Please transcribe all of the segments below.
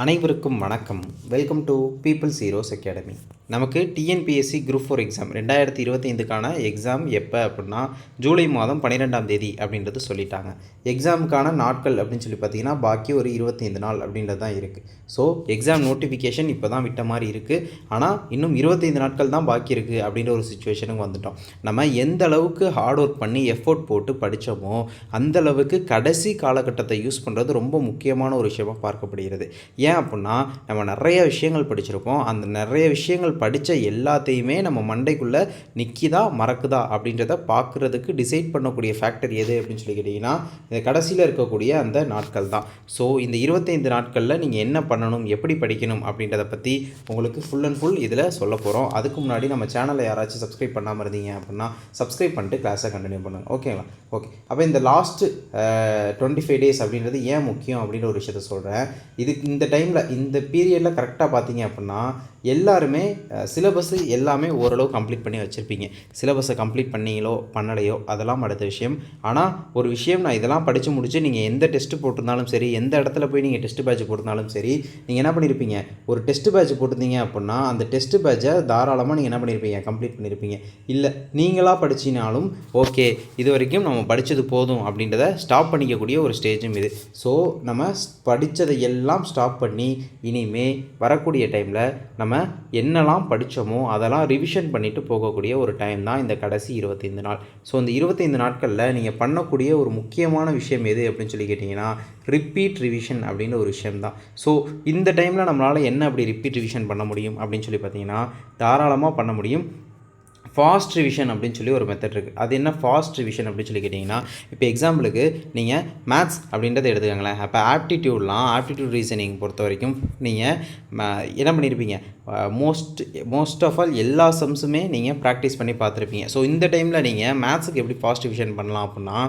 அனைவருக்கும் வணக்கம். Welcome to people's heroes academy. நமக்கு டிஎன்பிஎஸ்சி குரூப் 4 எக்ஸாம் 2025க்கான எக்ஸாம் எப்போ அப்படின்னா ஜூலை மாதம் 12ஆம் தேதி அப்படின்றது சொல்லிட்டாங்க. எக்ஸாமுக்கான நாட்கள் அப்படின்னு சொல்லி பார்த்தீங்கன்னா பாக்கி ஒரு 25 நாள் அப்படின்றது தான் இருக்குது. ஸோ எக்ஸாம் நோட்டிஃபிகேஷன் இப்போ தான் விட்ட மாதிரி இருக்குது. ஆனால் இன்னும் 25 நாட்கள் தான் பாக்கி இருக்குது அப்படின்ற ஒரு சுச்சுவேஷனுக்கு வந்துட்டோம். நம்ம எந்த அளவுக்கு ஹார்ட் ஒர்க் பண்ணி எஃபோர்ட் போட்டு படித்தோமோ அந்தளவுக்கு கடைசி காலகட்டத்தை யூஸ் பண்ணுறது ரொம்ப முக்கியமான ஒரு விஷயமாக பார்க்கப்படுகிறது. ஏன் அப்படின்னா நம்ம நிறைய விஷயங்கள் படிச்சிருப்போம். அந்த நிறைய விஷயங்கள் படித்த எல்லாத்தையுமே நம்ம மண்டைக்குள்ளே நிற்கிதா மறக்குதா அப்படின்றத பார்க்குறதுக்கு டிசைட் பண்ணக்கூடிய ஃபேக்டர் எது அப்படின்னு சொல்லி கேட்டிங்கன்னா இந்த கடைசியில் இருக்கக்கூடிய அந்த நாட்கள் தான். ஸோ இந்த 25 நாட்களில் நீங்கள் என்ன பண்ணணும், எப்படி படிக்கணும் அப்படின்றத பற்றி உங்களுக்கு ஃபுல் அண்ட் ஃபுல் இதில் சொல்ல போகிறோம். அதுக்கு முன்னாடி நம்ம சேனலை யாராச்சும் சப்ஸ்கிரைப் பண்ணாமல் இருந்தீங்க அப்படின்னா சப்ஸ்கிரைப் பண்ணிட்டு கிளாஸை கண்டினியூ பண்ணுங்கள். ஓகேங்களா? ஓகே. அப்போ இந்த லாஸ்ட்டு 25 டேஸ் அப்படின்றது ஏன் முக்கியம் அப்படின்ற ஒரு விஷயத்த சொல்கிறேன். இந்த டைமில் இந்த பீரியடில் கரெக்டாக பார்த்தீங்க அப்படின்னா எல்லாருமே சிலபஸ்ஸு எல்லாமே ஓரளவு கம்ப்ளீட் பண்ணி வச்சுருப்பீங்க. சிலபஸை கம்ப்ளீட் பண்ணீங்களோ பண்ணலையோ அதெல்லாம் அடுத்த விஷயம். ஆனால் ஒரு விஷயம், நான் இதெல்லாம் படித்து முடிச்சு நீங்கள் எந்த டெஸ்ட்டு போட்டிருந்தாலும் சரி, எந்த இடத்துல போய் நீங்கள் டெஸ்ட் பேட்ச் போட்டிருந்தாலும் சரி, நீங்கள் என்ன பண்ணியிருப்பீங்க, ஒரு டெஸ்ட் பேட்ச் போட்டிருந்தீங்க அப்படின்னா அந்த டெஸ்ட் பேட்சை தாராளமாக நீங்கள் என்ன பண்ணியிருப்பீங்க, கம்ப்ளீட் பண்ணியிருப்பீங்க. இல்லை நீங்களாக படிச்சினாலும் ஓகே, இது வரைக்கும் நம்ம படித்தது போதும் அப்படின்றத ஸ்டாப் பண்ணிக்கக்கூடிய ஒரு ஸ்டேஜும் இது. ஸோ நம்ம படித்ததை எல்லாம் ஸ்டாப் பண்ணி இனிமே வரக்கூடிய டைமில் நம்ம என்னெல்லாம் படித்தோமோ அதெல்லாம் ரிவிஷன் பண்ணிவிட்டு போகக்கூடிய ஒரு டைம் தான் இந்த கடைசி 25 நாள். ஸோ இந்த 25 நாட்களில் நீங்கள் பண்ணக்கூடிய ஒரு முக்கியமான விஷயம் எது அப்படின்னு சொல்லி கேட்டிங்கன்னா ரிப்பீட் ரிவிஷன் அப்படின்ற ஒரு விஷயம் தான். ஸோ இந்த டைமில் நம்மளால் என்ன அப்படி ரிப்பீட் ரிவிஷன் பண்ண முடியும் அப்படின்னு சொல்லி பார்த்தீங்கன்னா தாராளமாக பண்ண முடியும். ஃபாஸ்ட் ரிவிஷன் அப்படின்னு சொல்லி ஒரு மெத்தட் இருக்குது. அது என்ன ஃபாஸ்ட் ரிவிஷன் அப்படின்னு சொல்லி கேட்டிங்கன்னா, இப்போ எக்ஸாம்பிளுக்கு நீங்கள் மேத்ஸ் அப்படின்றத எடுத்துக்கோங்களேன். அப்போ ஆப்டிடியூட் ரீசனிங் பொறுத்த வரைக்கும் நீங்கள் என்ன பண்ணியிருப்பீங்க, மோஸ்ட் ஆஃப் ஆல் எல்லா சம்ஸுமே நீங்கள் ப்ராக்டிஸ் பண்ணி பார்த்துருப்பீங்க. ஸோ இந்த டைமில் நீங்கள் மேத்ஸுக்கு எப்படி ஃபாஸ்ட் ரிவிஷன் பண்ணலாம் அப்படின்னா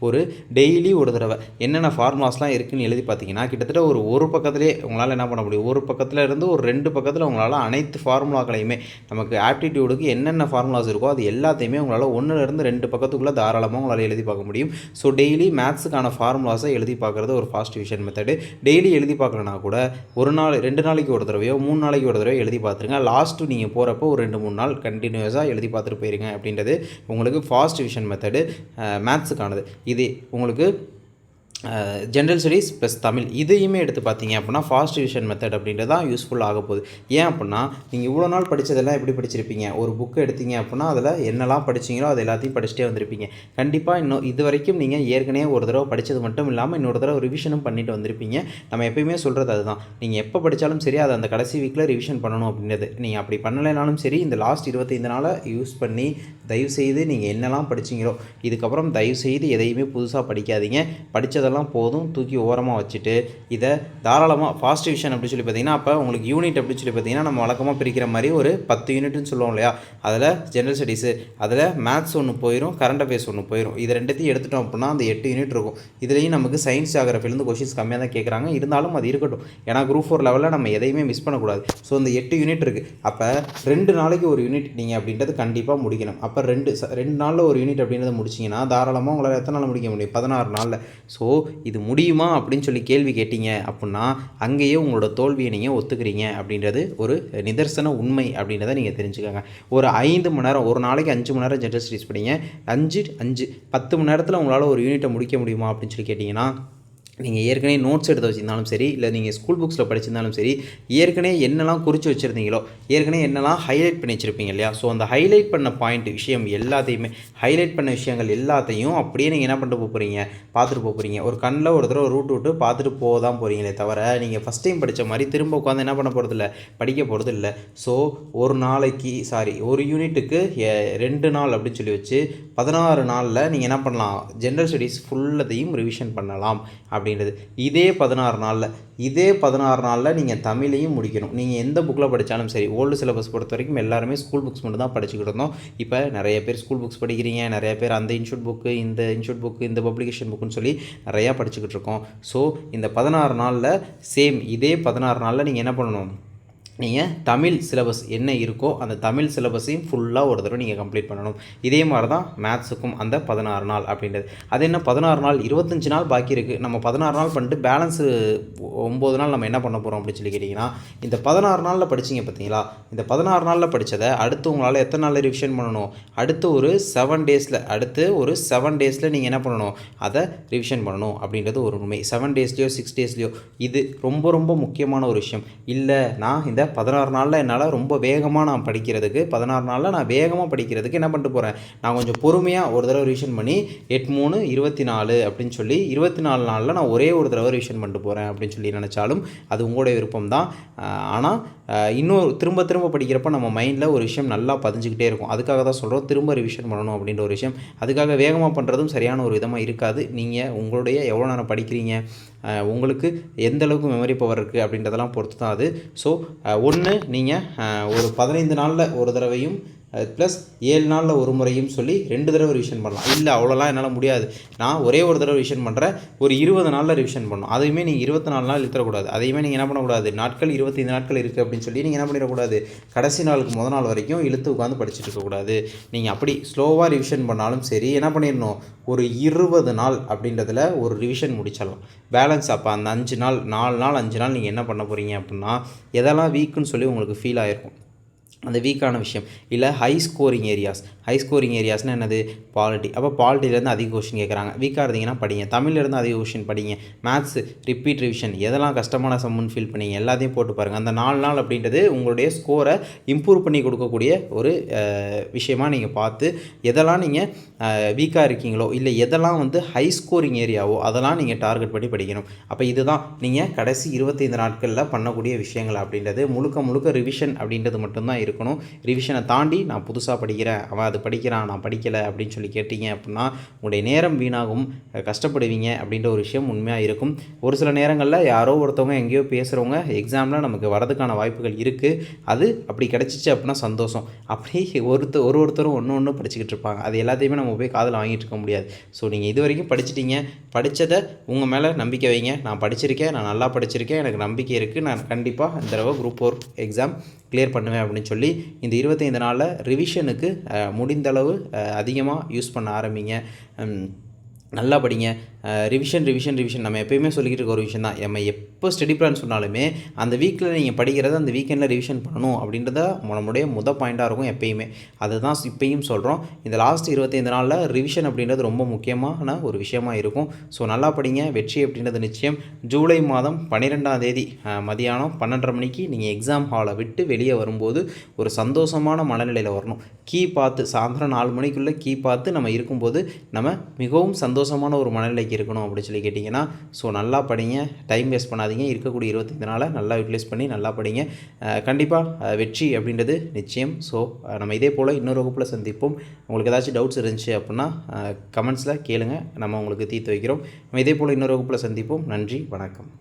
ஒரு டெய்லி ஒரு தடவை என்னென்ன ஃபார்முலாஸ்லாம் இருக்குதுன்னு எழுதி பார்த்தீங்கன்னா கிட்டத்தட்ட ஒரு பக்கத்துலேயே உங்களால் என்ன பண்ண முடியும், ஒரு பக்கத்தில் இருந்து ஒரு 2 பக்கத்தில் உங்களால் அனைத்து ஃபார்முலாக்களையுமே நமக்கு ஆப்டிடியூடுக்கு என்னென்ன ஃபார்முலாஸ் இருக்கோ அது எல்லாத்தையுமே உங்களால் 1லேருந்து 2 பக்கத்துக்குள்ளே தாராளமாக உங்களால் எழுதி பார்க்க முடியும். ஸோ டெய்லி மேத்ஸுக்கான ஃபார்முலாஸை எழுதி பார்க்குறது ஒரு ஃபாஸ்ட் ரிவிஷன் மெத்தடு. டெய்லி எழுதி பார்க்கலனா கூட ஒரு நாள் 2 நாளைக்கு ஒரு தடவையோ 3 நாளைக்கு ஒரு தடவையோ எழுதி பார்த்துருங்க. லாஸ்ட்டு நீங்கள் போகிறப்போ ஒரு 2-3 நாள் கண்டினியூஸாக எழுதி பார்த்துட்டு போயிருங்க அப்படின்றது உங்களுக்கு ஃபாஸ்ட் ரிவிஷன் மெத்தடு மேத்ஸுக்கானது. இது உங்களுக்கு ஜென்ரல் ஸ்டடீஸ் ப்ளஸ் தமிழ் இதையுமே எடுத்து பார்த்தீங்க அப்படின்னா ஃபாஸ்ட் ரிவிஷன் மெத்தட் அப்படின்றது தான் யூஸ்ஃபுல் ஆக போகுது. ஏன் அப்படின்னா நீங்கள் இவ்வளோ நாள் படித்ததெல்லாம் எப்படி படிச்சிருப்பீங்க, ஒரு புக்கு எடுத்தீங்க அப்படின்னா அதில் என்னெல்லாம் படிச்சிங்களோ அது எல்லாத்தையும் படிச்சுட்டே வந்திருப்பீங்க. கண்டிப்பாக இன்னும் இது வரைக்கும் நீங்கள் ஏற்கனவே ஒரு தடவை படித்தது மட்டும் இல்லாமல் இன்னொரு தடவை ரிவிஷனும் பண்ணிட்டு வந்திருப்பீங்க. நம்ம எப்பயுமே சொல்கிறது அதுதான், நீங்கள் எப்போ படித்தாலும் சரி அதை அந்த கடைசி வீக்கில் ரிவிஷன் பண்ணணும் அப்படின்றது. நீங்கள் அப்படி பண்ணலைனாலும் சரி இந்த லாஸ்ட் 25 நாளை யூஸ் பண்ணி தயவுசெய்து நீங்கள் என்னெல்லாம் படிச்சிங்களோ இதுக்கப்புறம் தயவுசெய்து எதையுமே புதுசாக படிக்காதீங்க. படித்ததெல்லாம் போதும், தூக்கி ஓரமாக வச்சுட்டு இதை தாராளமாக ஃபாஸ்ட் ரிவிஷன் அப்படின்னு சொல்லி பார்த்தீங்கன்னா அப்போ உங்களுக்கு யூனிட் அப்படின்னு சொல்லி பார்த்தீங்கன்னா நம்ம வழக்கமாக பிரிக்கிற மாதிரி ஒரு 10 யூனிட்னு சொல்லுவோம் இல்லையா, அதில் ஜென்ரல் ஸ்டடீஸு, அதில் மேத்ஸ் ஒன்று போயிடும், கரண்ட் அஃபேர்ஸ் ஒன்று போயிடும். இது ரெண்டுத்தையும் எடுத்துட்டோம் அப்படின்னா அந்த 8 யூனிட் இருக்கும். இதுலேயும் நமக்கு சயின்ஸ் ஜியாகிரஃபிலேருந்து கொஷின்ஸ் கம்மியாக தான் கேட்குறாங்க. இருந்தாலும் அது இருக்கட்டும், ஏன்னா குரூப் 4 லெவலில் நம்ம எதையுமே மிஸ் பண்ணக்கூடாது. ஸோ இந்த 8 யூனிட் இருக்குது. அப்போ 2 நாளைக்கு ஒரு யூனிட் நீங்கள் அப்படின்றது கண்டிப்பாக முடிக்கணும். அப்போ 2 நாளில் ஒரு யூனிட் அப்படின்றத முடிச்சிங்கன்னா தாராளமாக உங்களால் எத்தனை நாள் முடிக்க முடியும், 16 நாளில். ஸோ இது முடியுமா அப்படின்னு சொல்லி கேள்வி கேட்டீங்க அப்படின்னா அங்கேயே உங்களோட தோல்வியை நீங்கள் ஒத்துக்கிறீங்க அப்படின்றது ஒரு நிதர்சன உண்மை அப்படின்றத நீங்கள் தெரிஞ்சுக்கோங்க. ஒரு 5 மணி நேரம், ஒரு நாளைக்கு 5 மணி நேரம் ஜென்ரல் ஸ்டடீஸ் படிங்க. 10 மணி நேரத்தில் உங்களால் ஒரு யூனிட்டை முடிக்க முடியுமா அப்படின்னு சொல்லி கேட்டிங்கன்னா நீங்கள் ஏற்கனவே நோட்ஸ் எடுத்து வச்சுருந்தாலும் சரி, இல்லை நீங்கள் ஸ்கூல் புக்ஸில் படிச்சிருந்தாலும் சரி, ஏற்கனவே என்னெல்லாம் குறித்து வச்சுருந்தீங்களோ, ஏற்கனவே என்னெல்லாம் ஹைலைட் பண்ணி வச்சுருப்பீங்க இல்லையா, ஸோ அந்த ஹைலைட் பண்ண பாயிண்ட் விஷயம் எல்லாத்தையுமே, ஹைலைட் பண்ண விஷயங்கள் எல்லாத்தையும் அப்படியே நீங்கள் என்ன பண்ணிட்டு போகிறீங்க, பார்த்துட்டு போகிறீங்க. ஒரு கண்ணில் ஒரு தடவை ரூட் விட்டு பார்த்துட்டு போக தான் போகிறீங்களே தவிர நீங்கள் ஃபஸ்ட் டைம் படித்த மாதிரி திரும்ப உட்காந்து என்ன பண்ண போகிறதில்ல, படிக்க போகிறது இல்லை. ஸோ ஒரு யூனிட்டுக்கு 2 நாள் அப்படின்னு சொல்லி வச்சு 16 நாளில் நீங்கள் என்ன பண்ணலாம், ஜென்ரல் ஸ்டடீஸ் ஃபுல்லத்தையும் ரிவிஷன் பண்ணலாம் அப்படின்றது. இதே 16 நாளில் நீங்கள் தமிழையும் முடிக்கணும். நீங்கள் எந்த புக்கில் படித்தாலும் சரி, ஓல்டு சிலபஸ் பொறுத்த வரைக்கும் எல்லாருமே ஸ்கூல் புக்ஸ் மட்டும் தான் படிச்சுக்கிட்டு இருந்தோம். இப்போ நிறைய பேர் ஸ்கூல் புக்ஸ் படிக்கிறீங்க, நிறைய பேர் அந்த இன்ஸ்டியூட் புக்கு, இந்த இன்ஸ்டியூட் புக்கு, இந்த பப்ளிகேஷன் புக்குன்னு சொல்லி நிறையா படிச்சுக்கிட்டு இருக்கோம். ஸோ இந்த 16 நாளில் இதே 16 நாளில் நீங்கள் என்ன பண்ணணும், நீங்கள் தமிழ் சிலபஸ் என்ன இருக்கோ அந்த தமிழ் சிலபஸையும் ஃபுல்லாக ஒரு தடவை நீங்கள் கம்ப்ளீட் பண்ணணும். இதே மாதிரி தான் மேத்ஸுக்கும் அந்த 16 நாள் அப்படின்றது. அது என்ன 16 நாள், 25 நாள் பாக்கி இருக்குது. நம்ம 16 நாள் பண்ணிட்டு பேலன்ஸு 9 நாள் நம்ம என்ன பண்ண போகிறோம் அப்படின்னு சொல்லி கேட்டிங்கன்னா, இந்த 16 நாளில் படிச்சிங்க பார்த்தீங்களா, இந்த 16 நாளில் படித்ததை அடுத்து உங்களால் எத்தனை நாளில் ரிவிஷன் பண்ணணும், அடுத்து ஒரு 7 டேஸில் நீங்கள் என்ன பண்ணணும், அதை ரிவிஷன் பண்ணணும் அப்படின்றது ஒரு உண்மை. 7 டேஸ்லையோ 6 டேஸ்லையோ இது ரொம்ப ரொம்ப முக்கியமான ஒரு விஷயம். இல்லை நான் இந்த 16 நாளில் என்னால் ரொம்ப வேகமாக நான் படிக்கிறதுக்கு 16 நாளில் நான் வேகமாக படிக்கிறதுக்கு என்ன பண்ணிட்டு போகிறேன், நான் கொஞ்சம் பொறுமையாக ஒரு தடவை ரிவிஷன் பண்ணி 8 3 24 அப்படின்னு சொல்லி 24 நாளில் நான் ஒரே ஒரு தடவை ரிவிஷன் பண்ணிட்டு போகிறேன் அப்படின்னு சொல்லி நினச்சாலும் அது உங்களுடைய விருப்பம் தான். ஆனால் இன்னும் திரும்ப திரும்ப படிக்கிறப்ப நம்ம மைண்டில் ஒரு விஷயம் நல்லா பதிஞ்சுக்கிட்டே இருக்கும். அதுக்காக தான் சொல்கிறோம் திரும்ப ரிவிஷன் பண்ணணும் அப்படின்ற ஒரு விஷயம். அதுக்காக வேகமாக பண்ணுறதும் சரியான ஒரு விதமாக இருக்காது. நீங்கள் உங்களுடைய எவ்வளோ நேரம் படிக்கிறீங்க, உங்களுக்கு எந்த அளவுக்கு மெமரி பவர் இருக்குது அப்படின்றதெல்லாம் பொறுத்து தான் அது. ஸோ ஒன்று நீங்கள் ஒரு 15 நாளில் ஒரு தடவையும் ப்ளஸ் 7 நாளில் ஒரு முறையும் சொல்லி 2 தடவை ரிவிஷன் பண்ணலாம். இல்லை அவ்வளோலாம் என்னால் முடியாது, நான் ஒரே ஒரு தடவை ரிவிஷன் பண்ணுறேன், ஒரு 20 நாளில் ரிவிஷன் பண்ணணும். அதையுமே நீங்கள் 24 நாள் இழுத்தரக்கூடாது. அதையுமே நீங்கள் என்ன பண்ணக்கூடாது, நாட்கள் 25 நாட்கள் இருக்குது அப்படின்னு சொல்லி நீங்கள் என்ன பண்ணிடக்கூடாது, கடைசி நாளுக்கு முதல் நாள் வரைக்கும் இழுத்து உட்காந்து படிச்சுட்டு இருக்கக்கூடாது. நீங்கள் அப்படி ஸ்லோவாக ரிவிஷன் பண்ணாலும் சரி என்ன பண்ணிடணும், ஒரு 20 நாள் அப்படின்றதில் ஒரு ரிவிஷன் முடிச்சிடலாம். பேலன்ஸ் அப்போ அந்த 5 நாள் 4 நாள் 5 நாள் நீங்கள் என்ன பண்ண போகிறீங்க அப்படின்னா, எதெல்லாம் வீக்குன்னு சொல்லி உங்களுக்கு ஃபீல் ஆகிருக்கும் அந்த வீக்கான விஷயம், இல்லை ஹை ஸ்கோரிங் ஏரியாஸ்னால் என்னது, பாலிட்டி. அப்போ பாலிட்டிலேருந்து அதிக கொஷின் கேட்குறாங்க, வீக்காக இருந்தீங்கன்னா படிங்க. தமிழ்லேருந்து அதிக கொஷின் படிங்க. மேத்ஸ் ரிப்பீட் ரிவிஷன், எதெல்லாம் கஷ்டமான சம்முன்னு ஃபீல் பண்ணிங்க எல்லாத்தையும் போட்டு பாருங்கள். அந்த 4 நாள் அப்படின்றது உங்களுடைய ஸ்கோரை இம்ப்ரூவ் பண்ணி கொடுக்கக்கூடிய ஒரு விஷயமாக நீங்கள் பார்த்து, எதெல்லாம் நீங்கள் வீக்காக இருக்கீங்களோ இல்லை எதெல்லாம் வந்து ஹை ஸ்கோரிங் ஏரியாவோ அதெல்லாம் நீங்கள் டார்கெட் பண்ணி படிக்கணும். அப்போ இதுதான் நீங்கள் கடைசி 25 நாட்களில் பண்ணக்கூடிய விஷயங்கள் அப்படின்றது. முழுக்க முழுக்க ரிவிஷன் அப்படின்றது மட்டும்தான் இருக்கணும். ரிவிஷனை தாண்டி நான் புதுசாக படிக்கிறேன், அவன் அது படிக்கிறான் நான் படிக்கலை அப்படின்னு சொல்லி கேட்டிங்க அப்படின்னா உங்களுடைய நேரம் வீணாகும், கஷ்டப்படுவீங்க அப்படின்ற ஒரு விஷயம் உண்மையாக இருக்கும். ஒரு சில நேரங்களில் யாரோ ஒருத்தவங்க எங்கேயோ பேசுகிறவங்க எக்ஸாமில் நமக்கு வரதுக்கான வாய்ப்புகள் இருக்குது. அது அப்படி கிடச்சிச்சு அப்படின்னா சந்தோஷம். அப்படி ஒருத்தரும் ஒன்று படிச்சுக்கிட்டு இருப்பாங்க. அது எல்லாத்தையுமே நம்ம போய் காதில் வாங்கிட்டு இருக்க முடியாது. ஸோ நீங்கள் இது வரைக்கும் படிச்சிட்டிங்க, படித்ததை உங்கள் மேலே நம்பிக்கை வைங்க. நான் படிச்சிருக்கேன், நான் நல்லா படிச்சிருக்கேன், எனக்கு நம்பிக்கை இருக்குது, நான் கண்டிப்பாக இந்த தடவை குரூப் 4 எக்ஸாம் கிளியர் பண்ணுவேன் அப்படின்னு சொல்லி இந்த 25 நாளில் ரிவிஷனுக்கு முடிந்தளவு அதிகமாக யூஸ் பண்ண ஆரம்பிங்க. நல்லா படிங்க. ரிவிஷன் நம்ம எப்போயுமே சொல்லிக்கிட்டு இருக்க ஒரு விஷயம் தான். நம்ம எப்போ ஸ்டடி பிளான் சொன்னாலுமே அந்த வீக்கில் நீங்கள் படிக்கிறத அந்த வீக்கெண்டில் ரிவிஷன் பண்ணணும் அப்படின்றத நம்மளுடைய பாயிண்ட்டாக இருக்கும் எப்பயுமே. அதுதான் இப்பயும் சொல்கிறோம். இந்த லாஸ்ட் 25 நாளில் ரிவிஷன் அப்படின்றது ரொம்ப முக்கியமான ஒரு விஷயமாக இருக்கும். ஸோ நல்லா படிங்க, வெற்றி அப்படின்றது நிச்சயம். ஜூலை மாதம் 12ஆம் தேதி மதியானம் 12:30 மணிக்கு நீங்கள் எக்ஸாம் ஹாலை விட்டு வெளியே வரும்போது ஒரு சந்தோஷமான மனநிலையில் வரணும். கீ பார்த்து சாயந்தரம் 4 மணிக்குள்ளே கீ பார்த்து நம்ம இருக்கும்போது நம்ம மிகவும் சந்தோஷமான ஒரு மனநிலைக்கு இருக்கணும் அப்படின்னு சொல்லி கேட்டிங்கன்னா, ஸோ நல்லா படிங்க, டைம் வேஸ்ட் பண்ணாதீங்க. இருக்கக்கூடிய 25 நாளை நல்லா யூட்டிலைஸ் பண்ணி நல்லா படிங்க. கண்டிப்பாக வெற்றி அப்படின்றது நிச்சயம். ஸோ நம்ம இதே போல் இன்னொரு வகுப்பில் சந்திப்போம். உங்களுக்கு ஏதாச்சும் டவுட்ஸ் இருந்துச்சு அப்படின்னா கமெண்ட்ஸில் கேளுங்க, நம்ம உங்களுக்கு தீர்த்து வைக்கிறோம். நம்ம இதே போல் இன்னொரு வகுப்பில் சந்திப்போம். நன்றி, வணக்கம்.